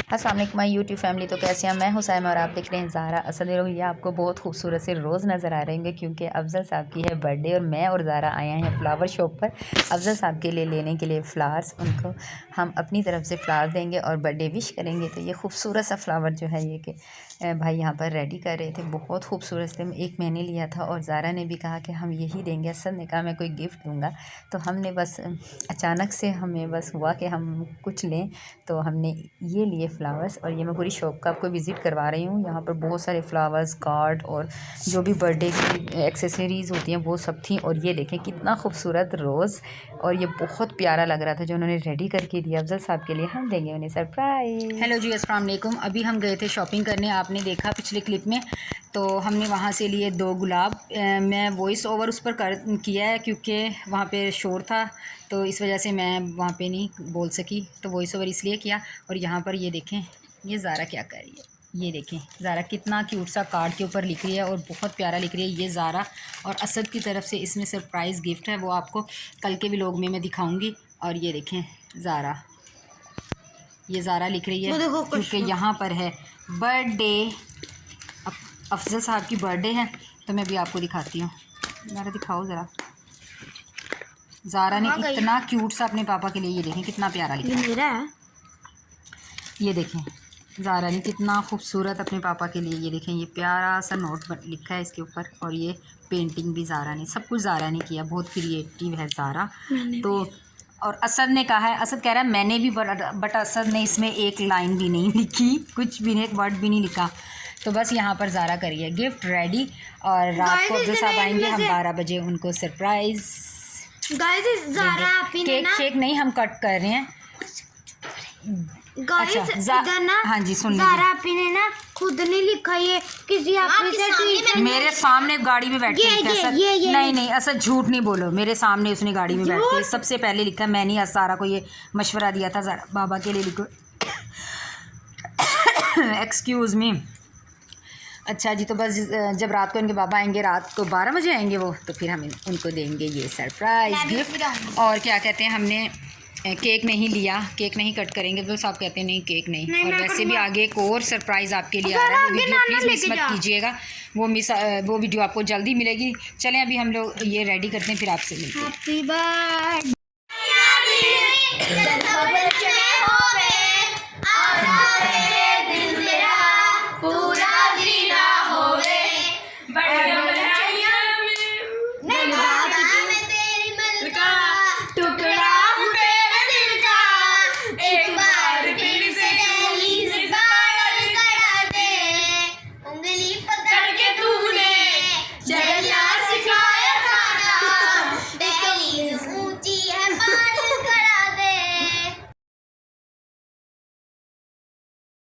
अस्सलाम वालेकुम my YouTube family. तो कैसे हैं? मैं हुसैमा और आप देख रहे हैं ज़ारा असद। ये आपको बहुत खूबसूरत से रोज़ नज़र आ रहे होंगे क्योंकि अफजल साहब की है बर्थडे और मैं और ज़ारा आए हैं फ्लावर शॉप पर अफजल साहब के लिए लेने के लिए फ़्लावर्स। उनको हम अपनी तरफ से फ्लावर देंगे और बर्थडे विश करेंगे। तो ये खूबसूरत सा फ्लावर जो है ये कि भाई यहाँ पर रेडी कर रहे थे, बहुत खूबसूरत से। एक मैंने लिया था और ज़ारा ने भी कहा कि हम यही देंगे। असद ने कहा मैं कोई गिफ्ट दूँगा। तो हमने बस अचानक से हमें बस हुआ कि हम कुछ लें, तो हमने ये लिए फ़्लावर्स। और ये मैं पूरी शॉप का आपको विज़िट करवा रही हूँ। यहाँ पर बहुत सारे फ़्लावर्स, कार्ड और जो भी बर्थडे की एक्सेसरीज़ होती हैं वो सब थी। और ये देखें कितना खूबसूरत रोज़, और ये बहुत प्यारा लग रहा था जो उन्होंने रेडी करके दिया अफजल साहब के लिए। हम देंगे उन्हें सरप्राइज़। हेलो जी, अस्सलाम वालेकुम। अभी हम गए थे शॉपिंग करने, आपने देखा पिछले क्लिप में। तो हमने वहाँ से लिए 2 गुलाब। मैं वॉइस ओवर उस पर किया है क्योंकि वहाँ पे शोर था, तो इस वजह से मैं वहाँ पे नहीं बोल सकी, तो वॉइस ओवर इसलिए किया। और यहाँ पर ये देखें, ये ज़ारा क्या कर रही है। ये देखें ज़ारा कितना क्यूट सा कार्ड के ऊपर लिख रही है और बहुत प्यारा लिख रही है। ये ज़ारा और असद की तरफ से इसमें सरप्राइज़ गिफ्ट है, वो आपको कल के व्लॉग में मैं दिखाऊँगी। और ये देखें ज़ारा, ये ज़ारा लिख रही है क्योंकि यहाँ पर है बर्थडे, अफजल साहब की बर्थडे है। तो मैं भी आपको दिखाती हूँ, ज़रा दिखाओ ज़रा। ज़ारा ने इतना क्यूट सा अपने पापा के लिए, ये देखें कितना प्यारा लिखा है। ये देखें ज़ारा ने कितना खूबसूरत अपने पापा के लिए, ये देखें ये प्यारा सा नोट लिखा है इसके ऊपर। और ये पेंटिंग भी ज़ारा ने, सब कुछ ज़ारा ने किया, बहुत क्रिएटिव है ज़ारा। तो और असद ने कहा है, असद कह रहा है मैंने भी, बट असद ने इसमें एक लाइन भी नहीं लिखी, कुछ भी नहीं, एक वर्ड भी नहीं लिखा। तो बस यहाँ पर ज़ारा करिए गिफ्ट रेडी। और रात को अफजल साहब आएंगे, हम 12 बजे उनको सरप्राइज़। केक नहीं, हम कट कर रहे हैं। अच्छा हाँ जी, सुन लीजिए। ज़ारा आपी ने ना खुद नहीं लिखा, ये किसी आपके मेरे सामने गाड़ी में बैठ के नहीं असद झूठ नहीं बोलो, मेरे सामने उसने गाड़ी में बैठ के सबसे पहले लिखा। मैंने ज़ारा को ये मशवरा दिया था, ज़ारा बाबा के लिए लिखो। Excuse me. अच्छा जी, तो बस जब रात को इनके बाबा आएंगे, रात को 12 बजे आएंगे वो, तो फिर हम उनको देंगे ये सरप्राइज़ गिफ्ट। और क्या कहते हैं, हमने केक नहीं लिया, केक नहीं कट करेंगे। तो साहब कहते हैं नहीं केक नहीं। और वैसे भी आगे एक और सरप्राइज़ आपके लिए आ रहा है, वीडियो प्लीज़ मिस मत कीजिएगा। वो वीडियो आपको जल्दी मिलेगी। चलें अभी हम लोग ये रेडी करते हैं, फिर आपसे मिलते हैं।